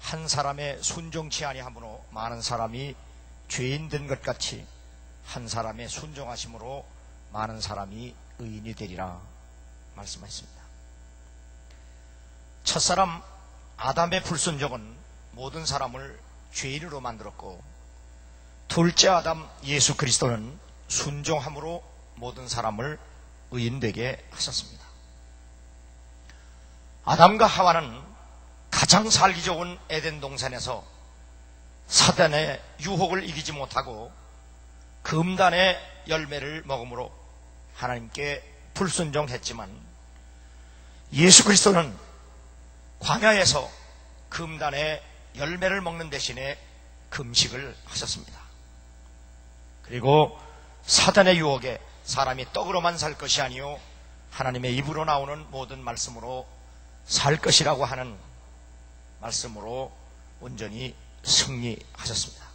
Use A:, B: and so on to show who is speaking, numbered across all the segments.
A: 한 사람의 순종치 아니함으로 많은 사람이 죄인 된 것 같이 한 사람의 순종하심으로 많은 사람이 의인이 되리라 말씀하셨습니다. 첫사람 아담의 불순종은 모든 사람을 죄인으로 만들었고, 둘째 아담 예수 그리스도는 순종함으로 모든 사람을 의인되게 하셨습니다. 아담과 하와는 가장 살기 좋은 에덴 동산에서 사단의 유혹을 이기지 못하고 금단의 열매를 먹음으로 하나님께 불순종했지만, 예수 그리스도는 광야에서 금단의 열매를 먹는 대신에 금식을 하셨습니다. 그리고 사단의 유혹에 사람이 떡으로만 살 것이 아니요 하나님의 입으로 나오는 모든 말씀으로 살 것이라고 하는 말씀으로 온전히 승리하셨습니다.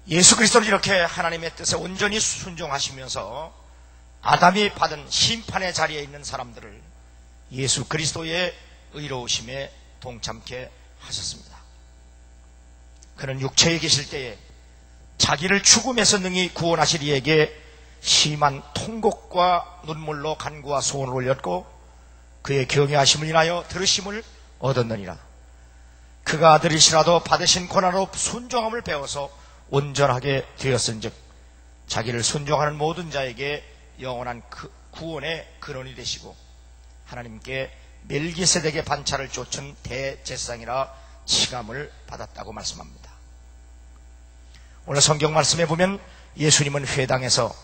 A: 예수 그리스도는 이렇게 하나님의 뜻에 온전히 순종하시면서 아담이 받은 심판의 자리에 있는 사람들을 예수 그리스도의 의로우심에 동참케 하셨습니다. 그는 육체에 계실 때에 자기를 죽음에서 능히 구원하실 이에게 심한 통곡과 눈물로 간구와 소원을 올렸고, 그의 경외하심을 인하여 들으심을 얻었느니라. 그가 아들이시라도 받으신 고난으로 순종함을 배워서 온전하게 되었은즉 자기를 순종하는 모든 자에게 영원한 구원의 근원이 되시고 하나님께 멜기세덱의 반차를 쫓은 대제사장이라 칭함을 받았다고 말씀합니다. 오늘 성경 말씀에 보면 예수님은 회당에서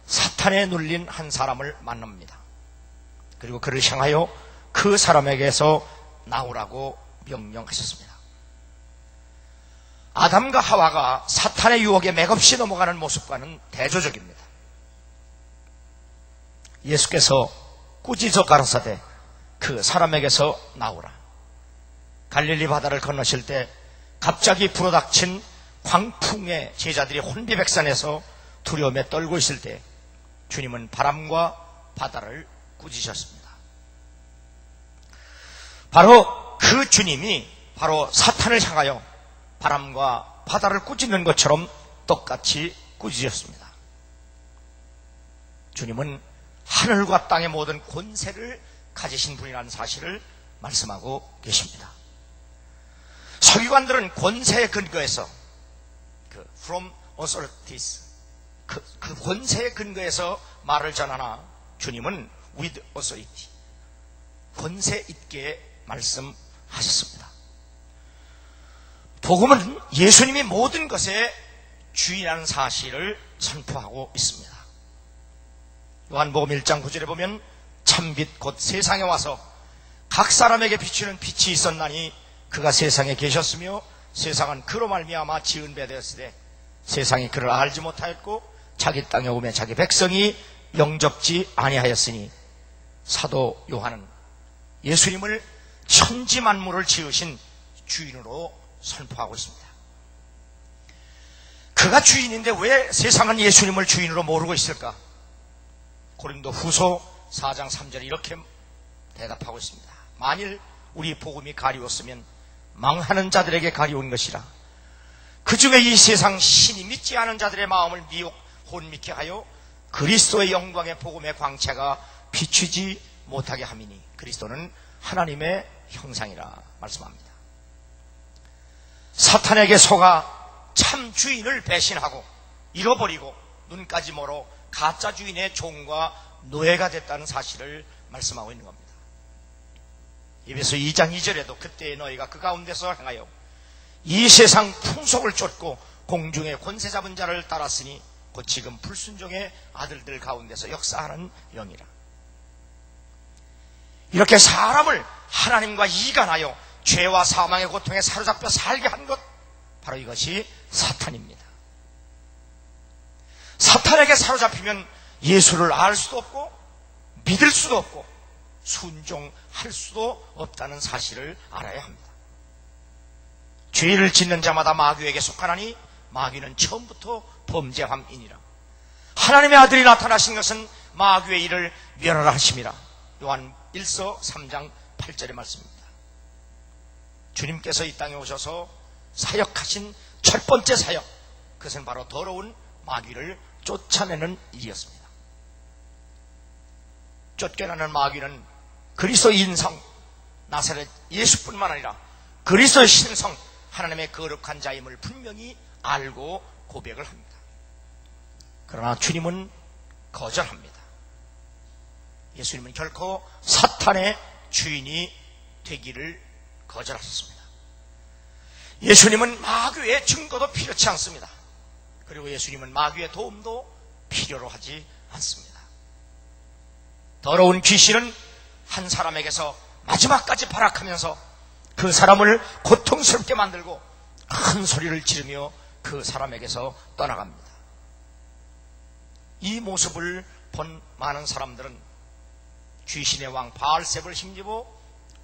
A: 사탄에 눌린 한 사람을 만납니다. 그리고 그를 향하여 그 사람에게서 나오라고 명령하셨습니다. 아담과 하와가 사탄의 유혹에 맥없이 넘어가는 모습과는 대조적입니다. 예수께서 꾸짖어 가라사대 그 사람에게서 나오라. 갈릴리 바다를 건너실 때 갑자기 불어닥친 광풍에 제자들이 혼비백산해서 두려움에 떨고 있을 때 주님은 바람과 바다를 꾸짖으셨습니다. 바로 그 주님이 바로 사탄을 향하여 바람과 바다를 꾸짖는 것처럼 똑같이 꾸짖으셨습니다. 주님은 하늘과 땅의 모든 권세를 가지신 분이라는 사실을 말씀하고 계십니다. 서기관들은 권세의 근거에서 from authorities 그 권세의 근거에서 말을 전하나 주님은 with authority 권세 있게 말씀하셨습니다. 복음은 예수님이 모든 것의 주인이라는 사실을 선포하고 있습니다. 요한복음 1장 9절에 보면 참빛 곧 세상에 와서 각 사람에게 비추는 빛이 있었나니 그가 세상에 계셨으며 세상은 그로 말미암아 지은 바 되었으되 세상이 그를 알지 못하였고 자기 땅에 오매 자기 백성이 영접지 아니하였으니, 사도 요한은 예수님을 천지 만물을 지으신 주인으로 선포하고 있습니다. 그가 주인인데 왜 세상은 예수님을 주인으로 모르고 있을까? 고린도 후서 4장 3절에 이렇게 대답하고 있습니다. 만일 우리 복음이 가리웠으면 망하는 자들에게 가리운 것이라. 그 중에 이 세상 신이 믿지 않은 자들의 마음을 혼미케 하여 그리스도의 영광의 복음의 광채가 비추지 못하게 함이니 그리스도는 하나님의 형상이라 말씀합니다. 사탄에게 속아 참 주인을 배신하고 잃어버리고 눈까지 멀어 가짜 주인의 종과 노예가 됐다는 사실을 말씀하고 있는 겁니다. 에베소 2장 2절에도 그때의 너희가 그 가운데서 행하여 이 세상 풍속을 쫓고 공중의 권세 잡은 자를 따랐으니 곧 지금 불순종의 아들들 가운데서 역사하는 영이라. 이렇게 사람을 하나님과 이간하여 죄와 사망의 고통에 사로잡혀 살게 한 것, 바로 이것이 사탄입니다. 사탄에게 사로잡히면 예수를 알 수도 없고 믿을 수도 없고 순종할 수도 없다는 사실을 알아야 합니다. 죄를 짓는 자마다 마귀에게 속하나니 마귀는 처음부터 범죄함이니라. 하나님의 아들이 나타나신 것은 마귀의 일을 멸하라 하심이라. 요한 1서 3장 8절의 말씀입니다. 주님께서 이 땅에 오셔서 사역하신 첫 번째 사역, 그것은 바로 더러운 마귀를 쫓아내는 일이었습니다. 쫓겨나는 마귀는 그리스도의 인성, 나사렛 예수뿐만 아니라 그리스도의 신성, 하나님의 거룩한 자임을 분명히 알고 고백을 합니다. 그러나 주님은 거절합니다. 예수님은 결코 사탄의 주인이 되기를 거절하셨습니다. 예수님은 마귀의 증거도 필요치 않습니다. 그리고 예수님은 마귀의 도움도 필요로 하지 않습니다. 더러운 귀신은 한 사람에게서 마지막까지 발악하면서 그 사람을 고통스럽게 만들고 큰 소리를 지르며 그 사람에게서 떠나갑니다. 이 모습을 본 많은 사람들은 귀신의 왕 바알세불을 힘입어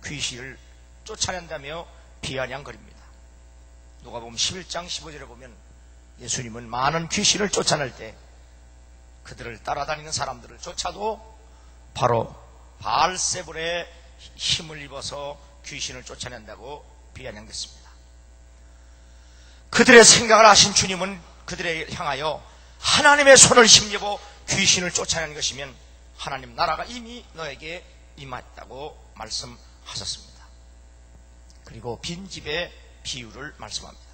A: 귀신을 쫓아낸다며 비아냥거립니다. 누가복음 11장 15절에 보면 예수님은 많은 귀신을 쫓아낼 때 그들을 따라다니는 사람들을 쫓아도 바로 바알세불의 힘을 입어서 귀신을 쫓아낸다고 비아냥댔습니다. 그들의 생각을 아신 주님은 그들에 향하여 하나님의 손을 힘입어 귀신을 쫓아내는 것이면 하나님 나라가 이미 너에게 임했다고 말씀하셨습니다. 그리고 빈집의 비유를 말씀합니다.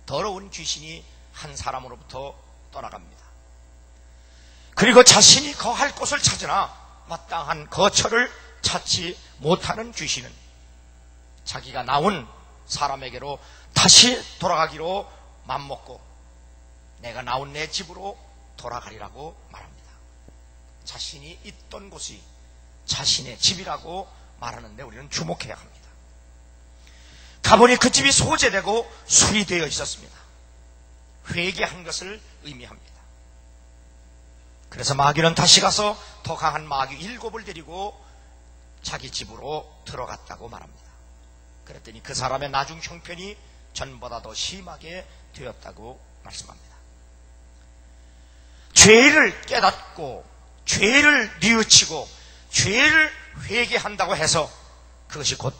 A: 더러운 귀신이 한 사람으로부터 떠나갑니다. 그리고 자신이 거할 곳을 찾으나 마땅한 거처를 찾지 못하는 귀신은 자기가 나온 사람에게로 다시 돌아가기로 맘먹고 내가 나온 내 집으로 돌아가리라고 말합니다. 자신이 있던 곳이 자신의 집이라고 말하는데 우리는 주목해야 합니다. 가보니 그 집이 소재되고 수리되어 있었습니다. 회개한 것을 의미합니다. 그래서 마귀는 다시 가서 더 강한 마귀 7을 데리고 자기 집으로 들어갔다고 말합니다. 그랬더니 그 사람의 나중 형편이 전보다 더 심하게 되었다고 말씀합니다. 죄를 깨닫고 죄를 뉘우치고 죄를 회개한다고 해서 그것이 곧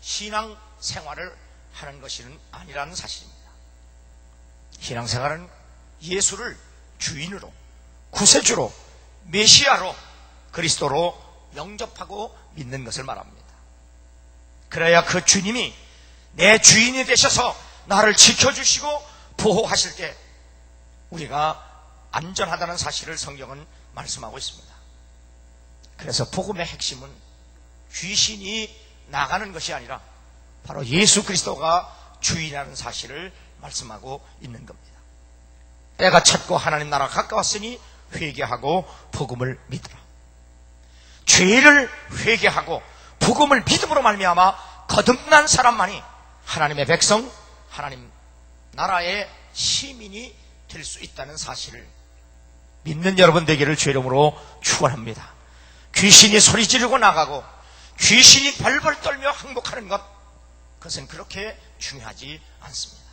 A: 신앙생활을 하는 것은 아니라는 사실입니다. 신앙생활은 예수를 주인으로, 구세주로, 메시아로, 그리스도로 영접하고 믿는 것을 말합니다. 그래야 그 주님이 내 주인이 되셔서 나를 지켜주시고 보호하실 때 우리가 안전하다는 사실을 성경은 말씀하고 있습니다. 그래서 복음의 핵심은 귀신이 나가는 것이 아니라 바로 예수 그리스도가 주인이라는 사실을 말씀하고 있는 겁니다. 때가 찼고 하나님 나라가 가까웠으니 회개하고 복음을 믿으라. 죄를 회개하고 복음을 믿음으로 말미암아 거듭난 사람만이 하나님의 백성, 하나님 나라의 시민이 될 수 있다는 사실을 믿는 여러분 되기를 주의 이름으로 축원합니다. 귀신이 소리 지르고 나가고 귀신이 벌벌 떨며 항복하는 것, 그것은 그렇게 중요하지 않습니다.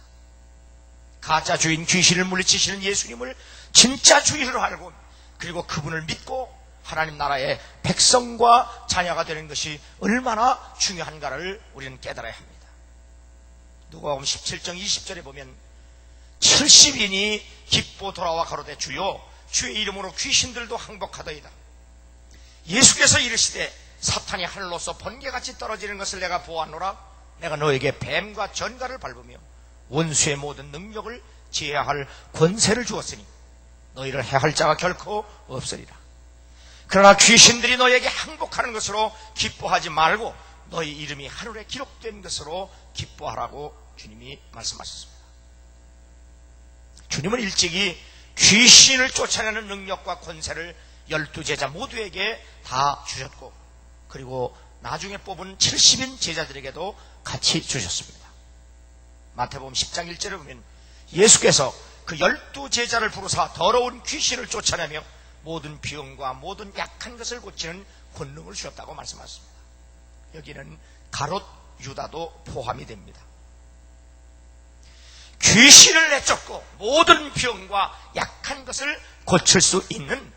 A: 가짜 주인 귀신을 물리치시는 예수님을 진짜 주인으로 알고 그리고 그분을 믿고 하나님 나라의 백성과 자녀가 되는 것이 얼마나 중요한가를 우리는 깨달아야 합니다. 누가복음 17장 20절에 보면 70인이 기뻐 돌아와 가로되 주여 주의 이름으로 귀신들도 항복하더이다. 예수께서 이르시되 사탄이 하늘로서 번개같이 떨어지는 것을 내가 보았노라. 내가 너에게 뱀과 전갈을 밟으며 원수의 모든 능력을 제어할 권세를 주었으니 너희를 해할 자가 결코 없으리라. 그러나 귀신들이 너에게 항복하는 것으로 기뻐하지 말고 너희 이름이 하늘에 기록된 것으로 기뻐하라고 주님이 말씀하셨습니다. 주님은 일찍이 귀신을 쫓아내는 능력과 권세를 12제자 모두에게 다 주셨고 그리고 나중에 뽑은 70인 제자들에게도 같이 주셨습니다. 마태복음 10장 1절에 보면 예수께서 그 12제자를 부르사 더러운 귀신을 쫓아내며 모든 병과 모든 약한 것을 고치는 권능을 주셨다고 말씀하셨습니다. 여기는 가롯 유다도 포함이 됩니다. 귀신을 내쫓고 모든 병과 약한 것을 고칠 수 있는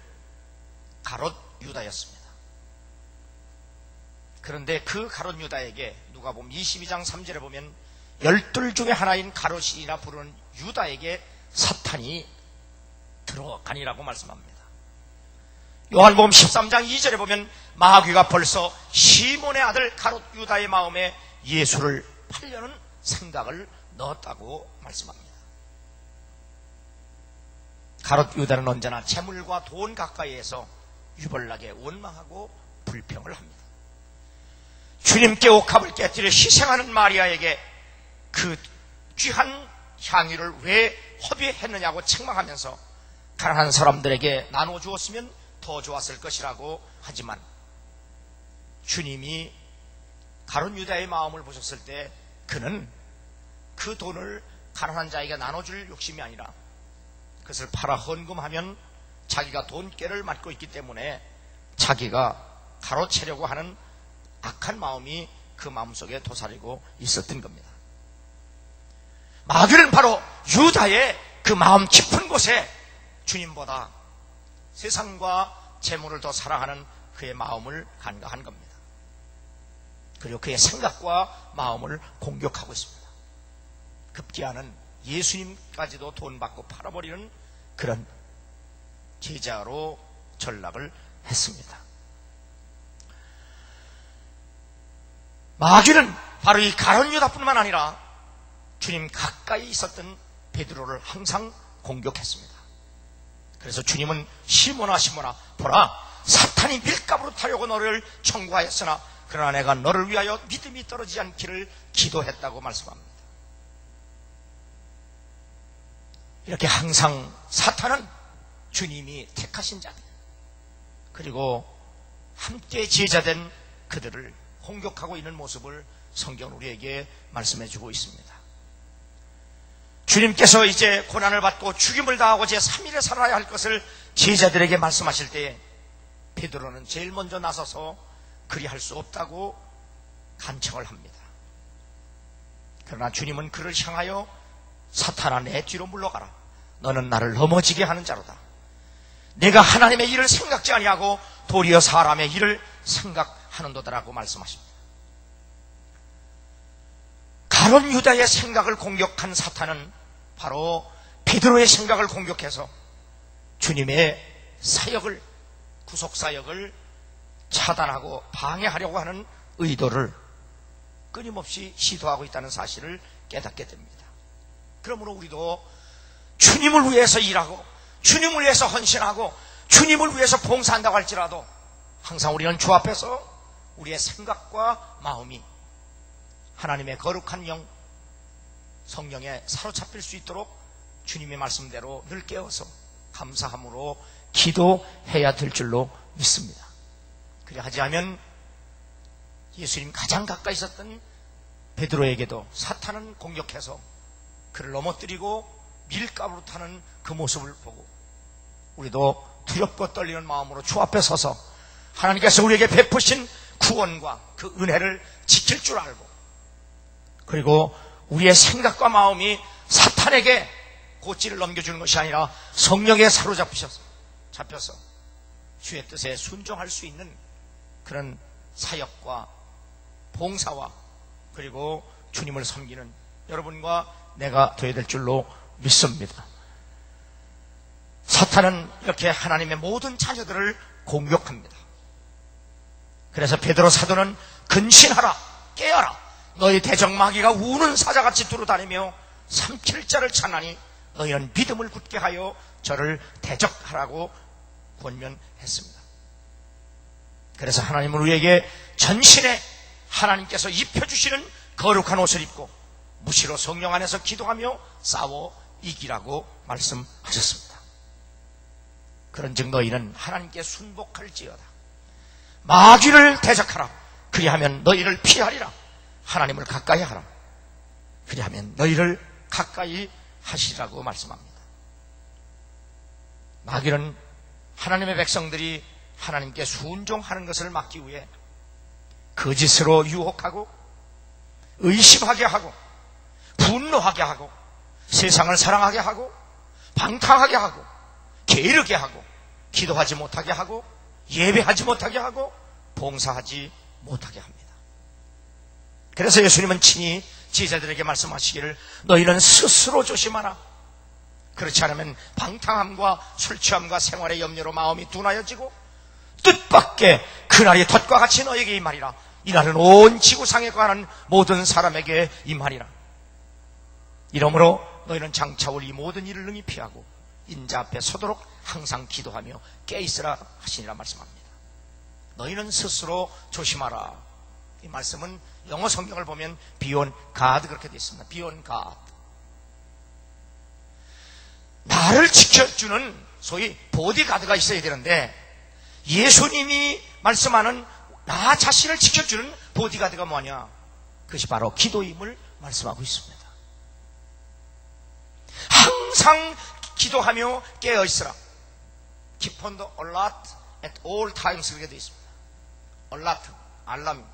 A: 가롯 유다였습니다. 그런데 그 가롯 유다에게 누가복음 22장 3절에 보면 12 중에 하나인 가롯이라 부르는 유다에게 사탄이 들어가니라고 말씀합니다. 요한복음 13장 2절에 보면 마귀가 벌써 시몬의 아들 가롯 유다의 마음에 예수를 팔려는 생각을 넣었다고 말씀합니다. 가롯 유다는 언제나 재물과 돈 가까이에서 유별나게 원망하고 불평을 합니다. 주님께 옥합을 깨뜨려 희생하는 마리아에게 그 귀한 향유를 왜 허비했느냐고 책망하면서 가난한 사람들에게 나눠주었으면 더 좋았을 것이라고 하지만 주님이 가롯 유다의 마음을 보셨을 때 그는 그 돈을 가난한 자에게 나눠줄 욕심이 아니라 그것을 팔아 헌금하면 자기가 돈깨를 맞고 있기 때문에 자기가 가로채려고 하는 악한 마음이 그 마음속에 도사리고 있었던 겁니다. 마귀는 바로 유다의 그 마음 깊은 곳에 주님보다 세상과 재물을 더 사랑하는 그의 마음을 간과한 겁니다. 그리고 그의 생각과 마음을 공격하고 있습니다. 급기야는 예수님까지도 돈 받고 팔아버리는 그런 제자로 전락을 했습니다. 마귀는 바로 이 가룟 유다뿐만 아니라 주님 가까이 있었던 베드로를 항상 공격했습니다. 그래서 주님은 시몬아 시몬아 보라 사탄이 밀가부로 타려고 너를 청구하였으나 그러나 내가 너를 위하여 믿음이 떨어지지 않기를 기도했다고 말씀합니다. 이렇게 항상 사탄은 주님이 택하신 자들 그리고 함께 제자된 그들을 공격하고 있는 모습을 성경은 우리에게 말씀해주고 있습니다. 주님께서 이제 고난을 받고 죽임을 당하고 제3일에 살아야 할 것을 제자들에게 말씀하실 때에 베드로는 제일 먼저 나서서 그리할 수 없다고 간청을 합니다. 그러나 주님은 그를 향하여 사탄아 내 뒤로 물러가라. 너는 나를 넘어지게 하는 자로다. 내가 하나님의 일을 생각지 아니하고 도리어 사람의 일을 생각하는도다라고 말씀하십니다. 가룟 유다의 생각을 공격한 사탄은 바로 베드로의 생각을 공격해서 주님의 사역을 구속사역을 차단하고 방해하려고 하는 의도를 끊임없이 시도하고 있다는 사실을 깨닫게 됩니다. 그러므로 우리도 주님을 위해서 일하고 주님을 위해서 헌신하고 주님을 위해서 봉사한다고 할지라도 항상 우리는 주 앞에서 우리의 생각과 마음이 하나님의 거룩한 영 성령에 사로잡힐 수 있도록 주님의 말씀대로 늘 깨어서 감사함으로 기도해야 될 줄로 믿습니다. 그리하지 않으면 예수님 가장 가까이 있었던 베드로에게도 사탄은 공격해서 그를 넘어뜨리고 밀가루로 타는 그 모습을 보고 우리도 두렵고 떨리는 마음으로 주 앞에 서서 하나님께서 우리에게 베푸신 구원과 그 은혜를 지킬 줄 알고 그리고 우리의 생각과 마음이 사탄에게 고치를 넘겨주는 것이 아니라 성령에 사로잡혀서 주의 뜻에 순종할 수 있는 그런 사역과 봉사와 그리고 주님을 섬기는 여러분과 내가 되어야 될 줄로 믿습니다. 사탄은 이렇게 하나님의 모든 자녀들을 공격합니다. 그래서 베드로 사도는 근신하라 깨어라 너희 대적마귀가 우는 사자같이 두루다니며 삼킬 자를 찾나니 너희는 믿음을 굳게 하여 저를 대적하라고 권면했습니다. 그래서 하나님은 우리에게 전신에 하나님께서 입혀주시는 거룩한 옷을 입고 무시로 성령 안에서 기도하며 싸워 이기라고 말씀하셨습니다. 그런즉 너희는 하나님께 순복할지어다. 마귀를 대적하라. 그리하면 너희를 피하리라. 하나님을 가까이 하라. 그리하면 너희를 가까이 하시라고 말씀합니다. 마귀는 하나님의 백성들이 하나님께 순종하는 것을 막기 위해 거짓으로 유혹하고 의심하게 하고 분노하게 하고 세상을 사랑하게 하고 방탕하게 하고 게으르게 하고 기도하지 못하게 하고 예배하지 못하게 하고 봉사하지 못하게 합니다. 그래서 예수님은 친히 제자들에게 말씀하시기를 너희는 스스로 조심하라. 그렇지 않으면 방탕함과 술취함과 생활의 염려로 마음이 둔하여지고 뜻밖의 그날이 덫과 같이 너에게 임하리라. 이날은 온 지구상에 관한 모든 사람에게 임하리라. 이러므로 너희는 장차 올 이 모든 일을 능히 피하고 인자 앞에 서도록 항상 기도하며 깨있으라 하시니라 말씀합니다. 너희는 스스로 조심하라. 이 말씀은 영어 성경을 보면 be on guard 그렇게 되어 있습니다. be on guard. 나를 지켜주는 소위 보디가드가 있어야 되는데 예수님이 말씀하는 나 자신을 지켜주는 보디가드가 뭐냐? 그것이 바로 기도임을 말씀하고 있습니다. 항상 기도하며 깨어있으라. Keep on the alert at all times 그렇게 되어 있습니다. alert, 알람.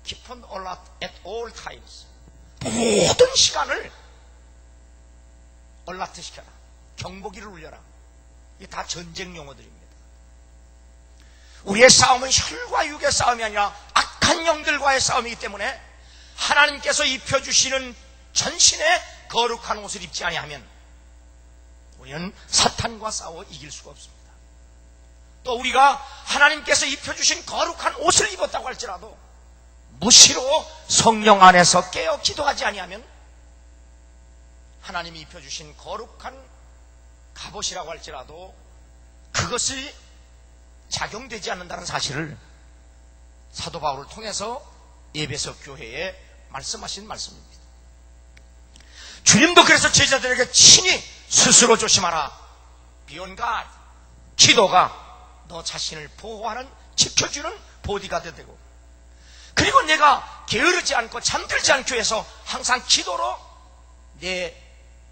A: Keep on the alert at all times. 모든 시간을 alert 시켜라. 경보기를 울려라. 이게 다 전쟁 용어들입니다. 우리의 싸움은 혈과 육의 싸움이 아니라 악한 영들과의 싸움이기 때문에 하나님께서 입혀주시는 전신의 거룩한 옷을 입지 아니하면 우리는 사탄과 싸워 이길 수가 없습니다. 또 우리가 하나님께서 입혀주신 거룩한 옷을 입었다고 할지라도 무시로 성령 안에서 깨어 기도하지 아니하면 하나님이 입혀주신 거룩한 갑옷이라고 할지라도 그것이 작용되지 않는다는 사실을 사도 바울을 통해서 에베소 교회에 말씀하신 말씀입니다. 주님도 그래서 제자들에게 친히 스스로 조심하라. Be on guard. 기도가 너 자신을 보호하는 지켜주는 보디가드 되고 그리고 내가 게으르지 않고 잠들지 않기 위해서 항상 기도로 내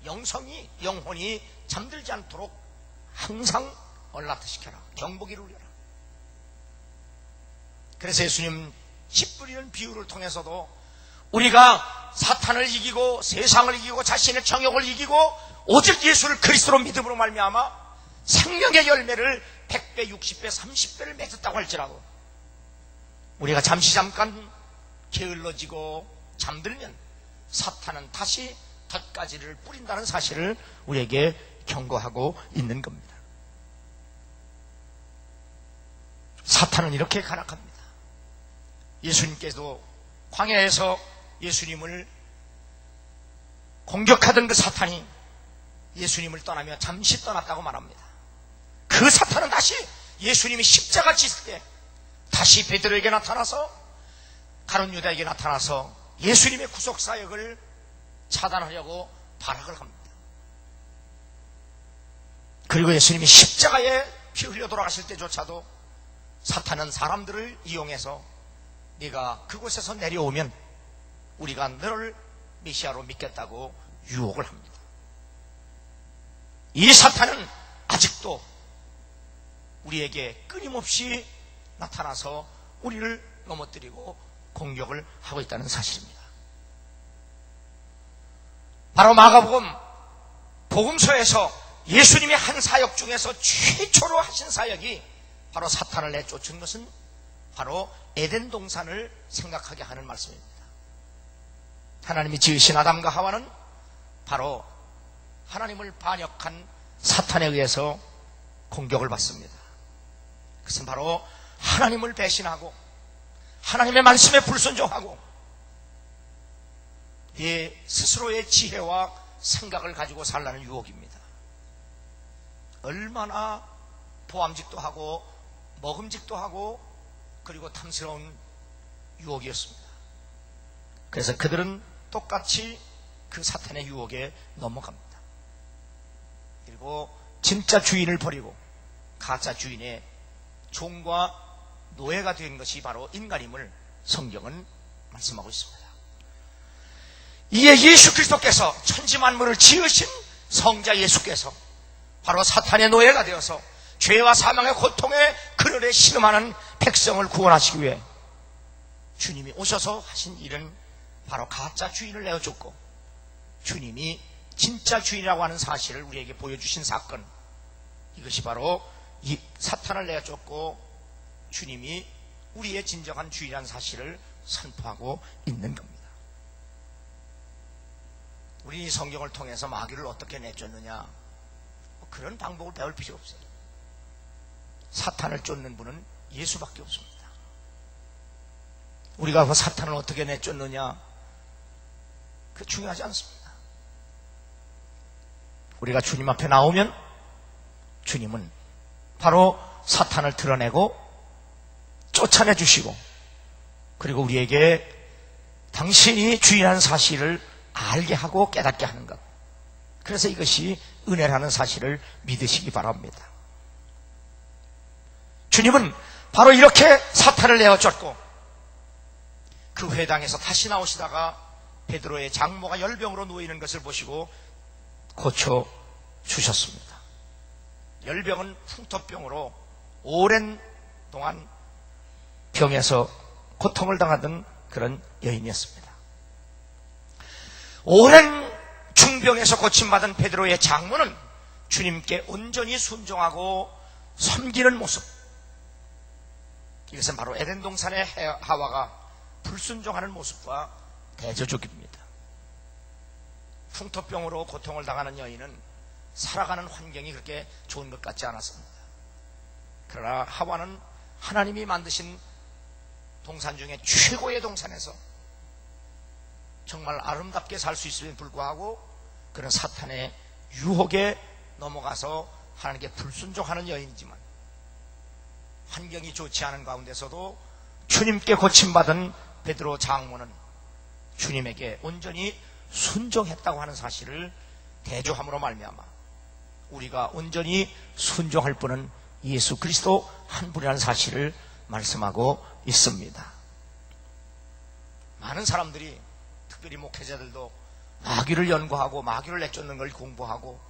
A: 영혼이 잠들지 않도록 항상 얼라트시켜라. 경보기를 울려라. 그래서 예수님 씨 뿌리는 비유를 통해서도 우리가 사탄을 이기고 세상을 이기고 자신의 정욕을 이기고 오직 예수를 그리스도로 믿음으로 말미암아 생명의 열매를 100배, 60배, 30배를 맺었다고 할지라도 우리가 잠깐 게을러지고 잠들면 사탄은 다시 덫가지를 뿌린다는 사실을 우리에게 경고하고 있는 겁니다. 사탄은 이렇게 간악합니다. 예수님께도 광야에서 예수님을 공격하던 그 사탄이 예수님을 떠나며 잠시 떠났다고 말합니다. 그 사탄은 다시 예수님이 십자가 졌을 때 다시 베드로에게 나타나서 가룟 유다에게 나타나서 예수님의 구속사역을 차단하려고 발악을 합니다. 그리고 예수님이 십자가에 피 흘려 돌아가실 때조차도 사탄은 사람들을 이용해서 네가 그곳에서 내려오면 우리가 너를 메시아로 믿겠다고 유혹을 합니다. 이 사탄은 아직도 우리에게 끊임없이 나타나서 우리를 넘어뜨리고 공격을 하고 있다는 사실입니다. 바로 마가복음 복음서에서 예수님의 한 사역 중에서 최초로 하신 사역이 바로 사탄을 내쫓은 것은 바로 에덴 동산을 생각하게 하는 말씀입니다. 하나님이 지으신 아담과 하와는 바로 하나님을 반역한 사탄에 의해서 공격을 받습니다. 그것은 바로 하나님을 배신하고 하나님의 말씀에 불순종하고 스스로의 지혜와 생각을 가지고 살라는 유혹입니다. 얼마나 보암직도 하고 먹음직도 하고 그리고 탐스러운 유혹이었습니다. 그래서 그들은 똑같이 그 사탄의 유혹에 넘어갑니다. 그리고 진짜 주인을 버리고 가짜 주인의 종과 노예가 된 것이 바로 인간임을 성경은 말씀하고 있습니다. 이에 예수 그리스도께서 천지만물을 지으신 성자 예수께서 바로 사탄의 노예가 되어서 죄와 사망의 고통에 그늘에 신음하는 백성을 구원하시기 위해 주님이 오셔서 하신 일은 바로 가짜 주인을 내어줬고 주님이 진짜 주인이라고 하는 사실을 우리에게 보여주신 사건, 이것이 바로 이 사탄을 내어줬고 주님이 우리의 진정한 주인이라는 사실을 선포하고 있는 겁니다. 우리 이 성경을 통해서 마귀를 어떻게 내쫓느냐, 그런 방법을 배울 필요 없어요. 사탄을 쫓는 분은 예수밖에 없습니다. 우리가 그 사탄을 어떻게 내쫓느냐, 그 중요하지 않습니다. 우리가 주님 앞에 나오면 주님은 바로 사탄을 드러내고 쫓아내 주시고, 그리고 우리에게 당신이 주인한 사실을 알게 하고 깨닫게 하는 것, 그래서 이것이 은혜라는 사실을 믿으시기 바랍니다. 주님은 바로 이렇게 사탄을 내어쫓고 그 회당에서 다시 나오시다가 베드로의 장모가 열병으로 누워있는 것을 보시고 고쳐주셨습니다. 열병은 풍토병으로 오랜 동안 병에서 고통을 당하던 그런 여인이었습니다. 오랜 중병에서 고침받은 베드로의 장모는 주님께 온전히 순종하고 섬기는 모습, 이것은 바로 에덴 동산의 하와가 불순종하는 모습과 대조적입니다. 풍토병으로 고통을 당하는 여인은 살아가는 환경이 그렇게 좋은 것 같지 않았습니다. 그러나 하와는 하나님이 만드신 동산 중에 최고의 동산에서 정말 아름답게 살 수 있음에 불구하고 그런 사탄의 유혹에 넘어가서 하나님께 불순종하는 여인이지만, 환경이 좋지 않은 가운데서도 주님께 고침받은 베드로 장모는 주님에게 온전히 순종했다고 하는 사실을 대조함으로 말미암아 우리가 온전히 순종할 분은 예수 그리스도 한 분이라는 사실을 말씀하고 있습니다. 많은 사람들이, 특별히 목회자들도 마귀를 연구하고 마귀를 내쫓는 걸 공부하고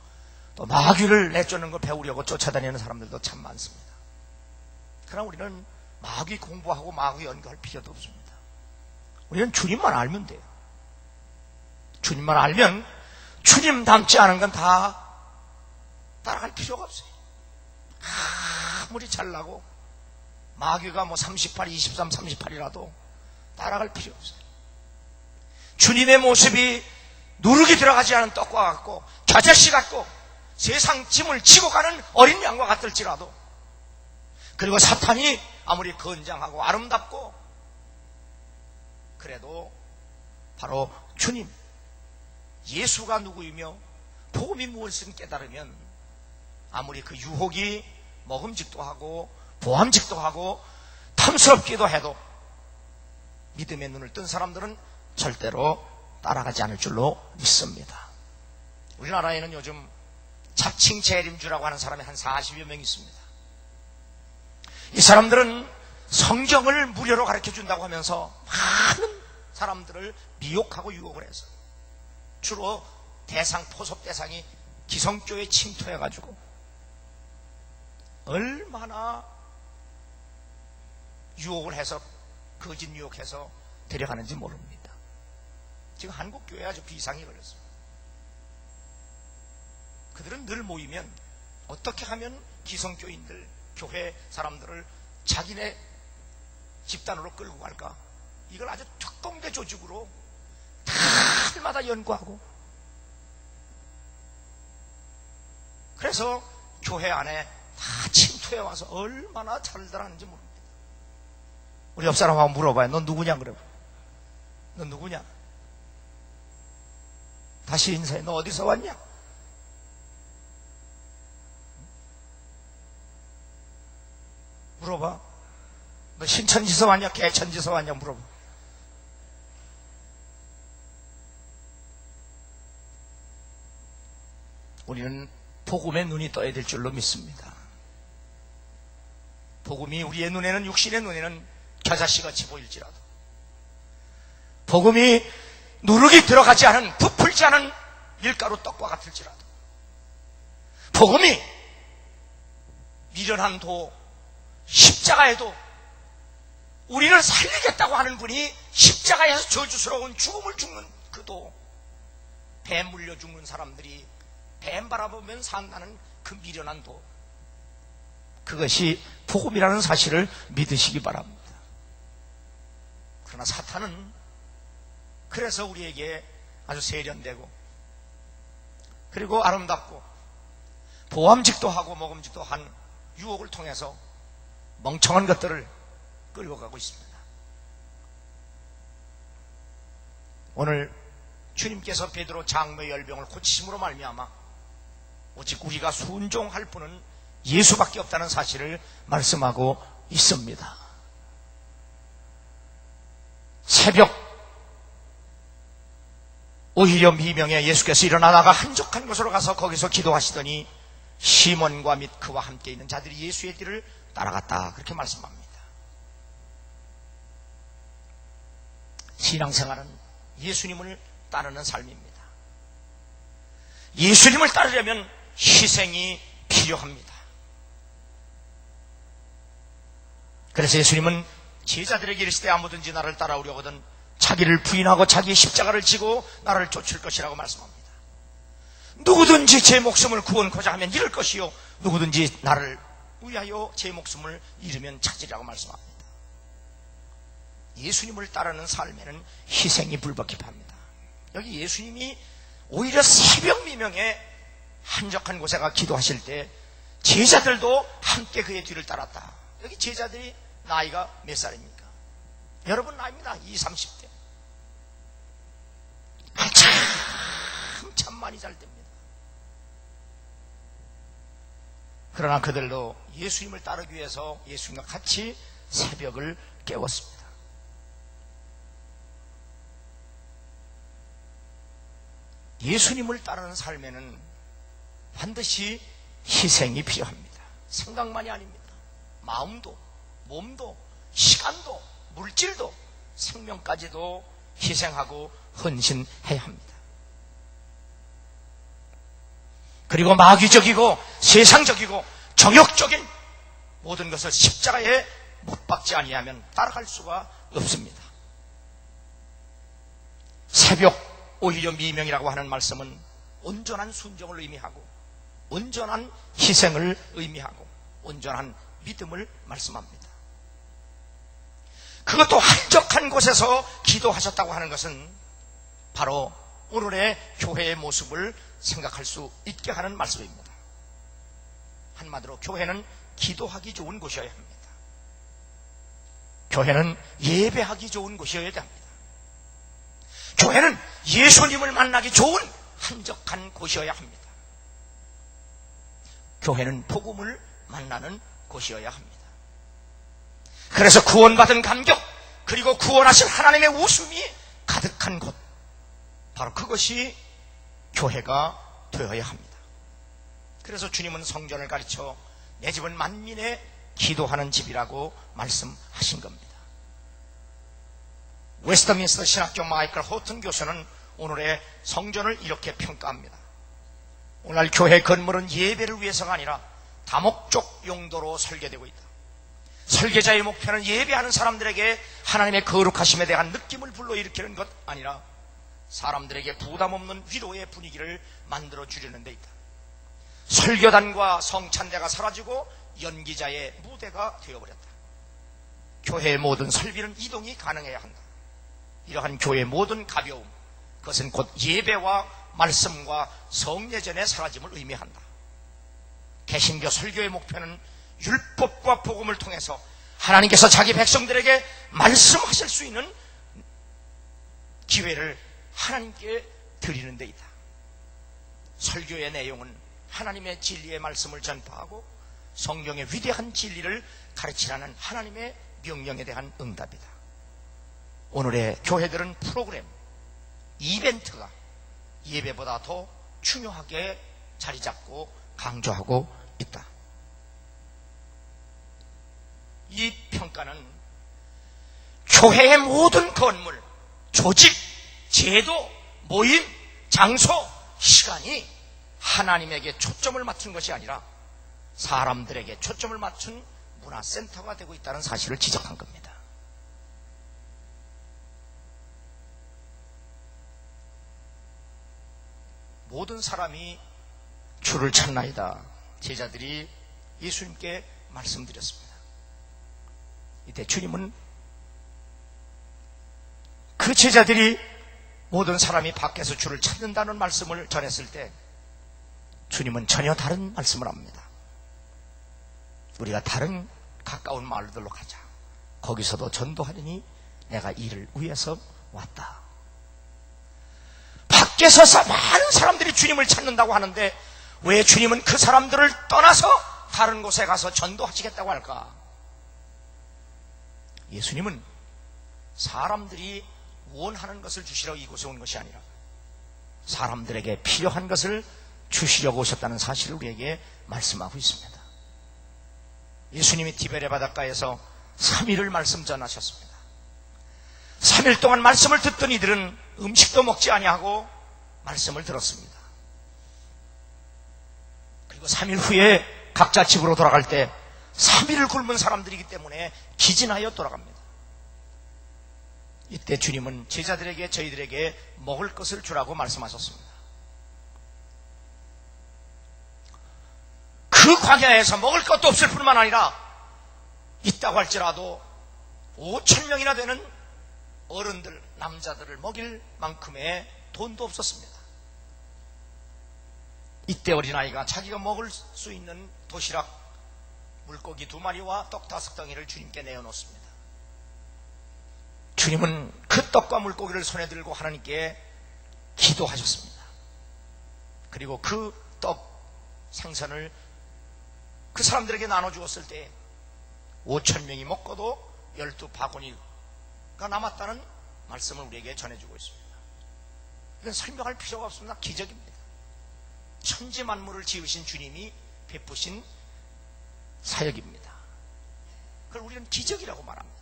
A: 또 마귀를 내쫓는 걸 배우려고 쫓아다니는 사람들도 참 많습니다. 그러나 우리는 마귀 공부하고 마귀 연구할 필요도 없습니다. 우리는 주님만 알면 돼요. 주님만 알면 주님 닮지 않은 건 다 따라갈 필요가 없어요. 아무리 잘나고 마귀가 38, 23, 38이라도 따라갈 필요 없어요. 주님의 모습이 누룩이 들어가지 않은 떡과 같고 겨자씨 같고 세상 짐을 지고 가는 어린 양과 같을지라도, 그리고 사탄이 아무리 건장하고 아름답고 그래도 바로 주님 예수가 누구이며 복음이 무엇인지 깨달으면 아무리 그 유혹이 먹음직도 하고 보암직도 하고 탐스럽기도 해도 믿음의 눈을 뜬 사람들은 절대로 따라가지 않을 줄로 믿습니다. 우리나라에는 요즘 자칭 재림주라고 하는 사람이 한 40여 명 있습니다. 이 사람들은 성경을 무료로 가르쳐준다고 하면서 많은 사람들을 미혹하고 유혹을 해서 주로 포섭 대상이 기성교에 침투해가지고 얼마나 유혹을 해서, 거짓 유혹해서 데려가는지 모릅니다. 지금 한국교회에 아주 비상이 걸렸습니다. 그들은 늘 모이면 어떻게 하면 기성교인들, 교회 사람들을 자기네 집단으로 끌고 갈까, 이걸 아주 특공대 조직으로 달마다 연구하고, 그래서 교회 안에 다 침투해와서 얼마나 잘들 하는지 모릅니다. 우리 옆 사람하고 물어봐요. 너 누구냐? 그래. 너 누구냐? 다시 인사해. 너 어디서 왔냐? 물어봐. 너 신천지서 왔냐? 개천지서 왔냐? 물어봐. 우리는 복음의 눈이 떠야 될 줄로 믿습니다. 복음이 우리의 눈에는, 육신의 눈에는 겨자씨같이 보일지라도, 복음이 누룩이 들어가지 않은, 부풀지 않은 밀가루 떡과 같을지라도, 복음이 미련한 도, 십자가에도 우리를 살리겠다고 하는 분이 십자가에서 저주스러운 죽음을 죽는 그 도, 뱀 물려 죽는 사람들이 뱀 바라보면 산다는 그 미련한 도, 그것이 복음이라는 사실을 믿으시기 바랍니다. 그러나 사탄은 그래서 우리에게 아주 세련되고 그리고 아름답고 보암직도 하고 먹음직도 한 유혹을 통해서 멍청한 것들을 끌고 가고 있습니다. 오늘 주님께서 베드로 장로의 열병을 고치심으로 말미암아 오직 우리가 순종할 분은 예수밖에 없다는 사실을 말씀하고 있습니다. 새벽 오히려 미명에 예수께서 일어나다가 한적한 곳으로 가서 거기서 기도하시더니 시몬과 및 그와 함께 있는 자들이 예수의 뒤를 따라갔다, 그렇게 말씀합니다. 신앙생활은 예수님을 따르는 삶입니다. 예수님을 따르려면 희생이 필요합니다. 그래서 예수님은 제자들에게 이르시되 아무든지 나를 따라오려거든 자기를 부인하고 자기의 십자가를 지고 나를 쫓을 것이라고 말씀합니다. 누구든지 제 목숨을 구원코자 하면 잃을 것이요 누구든지 나를 위하여 제 목숨을 잃으면 찾으리라고 말씀합니다. 예수님을 따르는 삶에는 희생이 불가피합니다. 여기 예수님이 오히려 새벽 미명에 한적한 곳에 가 기도하실 때 제자들도 함께 그의 뒤를 따랐다. 여기 제자들이 나이가 몇 살입니까? 여러분 나이입니다. 20, 30대. 참 많이 잘 됩니다. 그러나 그들도 예수님을 따르기 위해서 예수님과 같이 새벽을 깨웠습니다. 예수님을 따르는 삶에는 반드시 희생이 필요합니다. 생각만이 아닙니다. 마음도, 몸도, 시간도, 물질도, 생명까지도 희생하고 헌신해야 합니다. 그리고 마귀적이고 세상적이고 정욕적인 모든 것을 십자가에 못 박지 아니하면 따라갈 수가 없습니다. 새벽 오히려 미명이라고 하는 말씀은 온전한 순종을 의미하고 온전한 희생을 의미하고 온전한 믿음을 말씀합니다. 그것도 한적한 곳에서 기도하셨다고 하는 것은 바로 오늘의 교회의 모습을 생각할 수 있게 하는 말씀입니다. 한마디로 교회는 기도하기 좋은 곳이어야 합니다. 교회는 예배하기 좋은 곳이어야 합니다. 교회는 예수님을 만나기 좋은 한적한 곳이어야 합니다. 교회는 복음을 만나는 곳이어야 합니다. 그래서 구원받은 감격 그리고 구원하신 하나님의 웃음이 가득한 곳, 바로 그것이 교회가 되어야 합니다. 그래서 주님은 성전을 가르쳐 내 집은 만민의 기도하는 집이라고 말씀하신 겁니다. 웨스터민스터 신학교 마이클 호튼 교수는 오늘의 성전을 이렇게 평가합니다. 오늘날 교회 건물은 예배를 위해서가 아니라 다목적 용도로 설계되고 있다. 설계자의 목표는 예배하는 사람들에게 하나님의 거룩하심에 대한 느낌을 불러일으키는 것 아니라 사람들에게 부담 없는 위로의 분위기를 만들어 주려는 데 있다. 설교단과 성찬대가 사라지고 연기자의 무대가 되어버렸다. 교회의 모든 설비는 이동이 가능해야 한다. 이러한 교회의 모든 가벼움, 그것은 곧 예배와 말씀과 성례전의 사라짐을 의미한다. 개신교 설교의 목표는 율법과 복음을 통해서 하나님께서 자기 백성들에게 말씀하실 수 있는 기회를 하나님께 드리는 데이다. 설교의 내용은 하나님의 진리의 말씀을 전파하고 성경의 위대한 진리를 가르치라는 하나님의 명령에 대한 응답이다. 오늘의 교회들은 프로그램, 이벤트가 예배보다 더 중요하게 자리 잡고 강조하고 있다. 이 평가는 교회의 모든 건물, 조직, 제도, 모임, 장소, 시간이 하나님에게 초점을 맞춘 것이 아니라 사람들에게 초점을 맞춘 문화센터가 되고 있다는 사실을 지적한 겁니다. 모든 사람이 주를 찾나이다. 제자들이 예수님께 말씀드렸습니다. 이때 주님은 그 제자들이 모든 사람이 밖에서 주를 찾는다는 말씀을 전했을 때 주님은 전혀 다른 말씀을 합니다. 우리가 다른 가까운 마을들로 가자. 거기서도 전도하려니 내가 이를 위해서 왔다. 밖에서 많은 사람들이 주님을 찾는다고 하는데 왜 주님은 그 사람들을 떠나서 다른 곳에 가서 전도하시겠다고 할까? 예수님은 사람들이 원하는 것을 주시러 이곳에 온 것이 아니라 사람들에게 필요한 것을 주시려고 오셨다는 사실을 우리에게 말씀하고 있습니다. 예수님이 디베레 바닷가에서 3일을 말씀 전하셨습니다. 3일 동안 말씀을 듣던 이들은 음식도 먹지 아니하고 말씀을 들었습니다. 그리고 3일 후에 각자 집으로 돌아갈 때 3일을 굶은 사람들이기 때문에 기진하여 돌아갑니다. 이때 주님은 제자들에게 저희들에게 먹을 것을 주라고 말씀하셨습니다. 그 광야에서 먹을 것도 없을 뿐만 아니라 있다고 할지라도 5,000명이나 되는 어른들, 남자들을 먹일 만큼의 돈도 없었습니다. 이때 어린아이가 자기가 먹을 수 있는 도시락 물고기 2마리와 떡 5덩이를 주님께 내어놓습니다. 주님은 그 떡과 물고기를 손에 들고 하나님께 기도하셨습니다. 그리고 그 떡 생선을 그 사람들에게 나눠주었을 때 5,000명이 먹고도 12바구니가 남았다는 말씀을 우리에게 전해주고 있습니다. 이건 설명할 필요가 없습니다. 기적입니다. 천지 만물을 지으신 주님이 베푸신 사역입니다. 그걸 우리는 기적이라고 말합니다.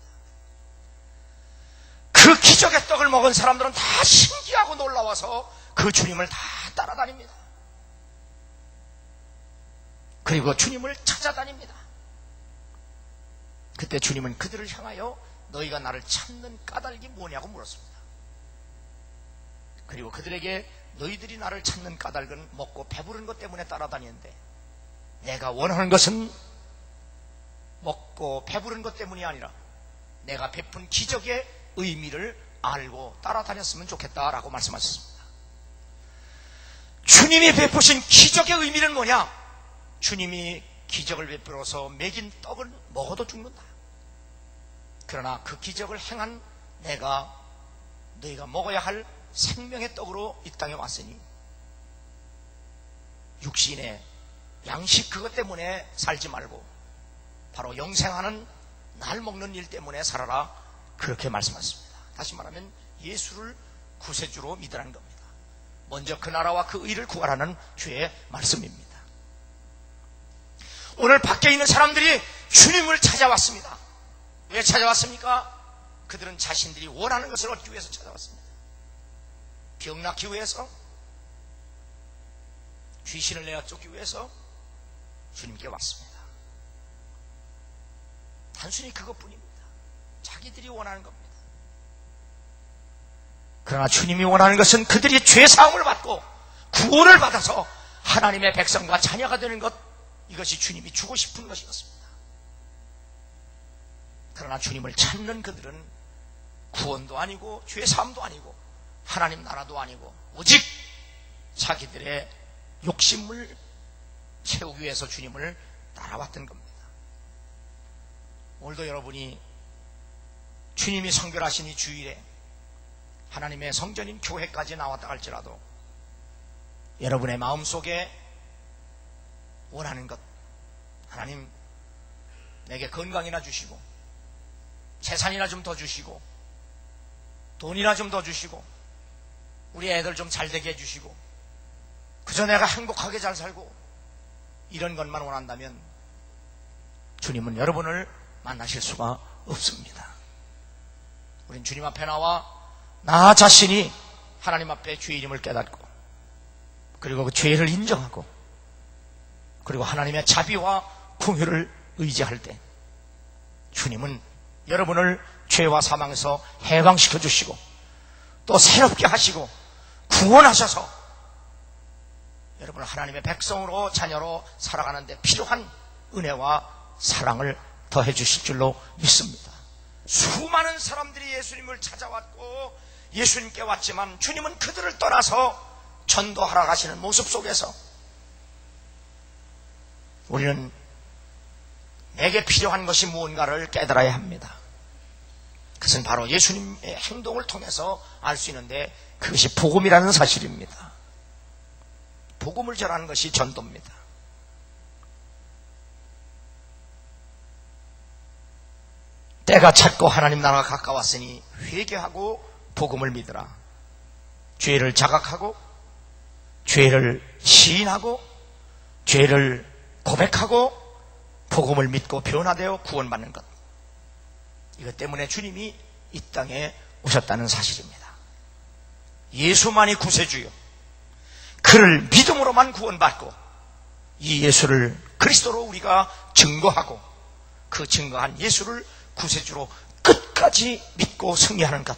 A: 그 기적의 떡을 먹은 사람들은 다 신기하고 놀라워서 그 주님을 다 따라다닙니다. 그리고 주님을 찾아다닙니다. 그때 주님은 그들을 향하여 너희가 나를 찾는 까닭이 뭐냐고 물었습니다. 그리고 그들에게 너희들이 나를 찾는 까닭은 먹고 배부른 것 때문에 따라다니는데 내가 원하는 것은 먹고 배부른 것 때문이 아니라 내가 베푼 기적의 의미를 알고 따라다녔으면 좋겠다라고 말씀하셨습니다. 주님이 베푸신 기적의 의미는 뭐냐? 주님이 기적을 베풀어서 먹인 떡을 먹어도 죽는다. 그러나 그 기적을 행한 내가 너희가 먹어야 할 생명의 떡으로 이 땅에 왔으니 육신의 양식 그것 때문에 살지 말고 바로 영생하는 날 먹는 일 때문에 살아라. 그렇게 말씀하셨습니다. 다시 말하면 예수를 구세주로 믿으라는 겁니다. 먼저 그 나라와 그 의를 구하라는 주의 말씀입니다. 오늘 밖에 있는 사람들이 주님을 찾아왔습니다. 왜 찾아왔습니까? 그들은 자신들이 원하는 것을 얻기 위해서 찾아왔습니다. 병 낫기 위해서, 귀신을 내어 쫓기 위해서 주님께 왔습니다. 단순히 그것뿐입니다. 자기들이 원하는 겁니다. 그러나 주님이 원하는 것은 그들이 죄사함을 받고 구원을 받아서 하나님의 백성과 자녀가 되는 것, 이것이 주님이 주고 싶은 것이었습니다. 그러나 주님을 찾는 그들은 구원도 아니고 죄사함도 아니고 하나님 나라도 아니고 오직 자기들의 욕심을 채우기 위해서 주님을 따라왔던 겁니다. 오늘도 여러분이 주님이 성결하신 이 주일에 하나님의 성전인 교회까지 나왔다 할지라도 여러분의 마음속에 원하는 것, 하나님 내게 건강이나 주시고 재산이나 좀 더 주시고 돈이나 좀 더 주시고 우리 애들 좀 잘 되게 해주시고 그저 내가 행복하게 잘 살고 이런 것만 원한다면 주님은 여러분을 만나실 수가 없습니다. 우린 주님 앞에 나와 나 자신이 하나님 앞에 주의 이름을 깨닫고 그리고 그 죄를 인정하고 그리고 하나님의 자비와 긍휼을 의지할 때 주님은 여러분을 죄와 사망에서 해방시켜 주시고 또 새롭게 하시고 구원하셔서 여러분을 하나님의 백성으로 자녀로 살아가는 데 필요한 은혜와 사랑을 더해 주실 줄로 믿습니다. 수많은 사람들이 예수님을 찾아왔고 예수님께 왔지만 주님은 그들을 떠나서 전도하러 가시는 모습 속에서 우리는 내게 필요한 것이 무언가를 깨달아야 합니다. 그것은 바로 예수님의 행동을 통해서 알 수 있는데 그것이 복음이라는 사실입니다. 복음을 전하는 것이 전도입니다. 때가 찼고 하나님 나라가 가까웠으니 회개하고 복음을 믿으라. 죄를 자각하고 죄를 시인하고 죄를 고백하고 복음을 믿고 변화되어 구원받는 것. 이것 때문에 주님이 이 땅에 오셨다는 사실입니다. 예수만이 구세주요, 그를 믿음으로만 구원받고 이 예수를 그리스도로 우리가 증거하고 그 증거한 예수를 구세주로 끝까지 믿고 승리하는 것,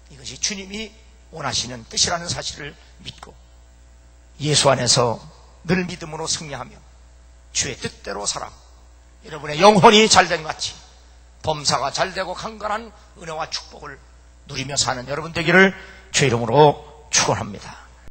A: 이것이 주님이 원하시는 뜻이라는 사실을 믿고 예수 안에서 늘 믿음으로 승리하며 주의 뜻대로 살아 여러분의 영혼이 잘된 같이 범사가 잘되고 강건한 은혜와 축복을 누리며 사는 여러분 되기를 주의 이름으로 축원합니다.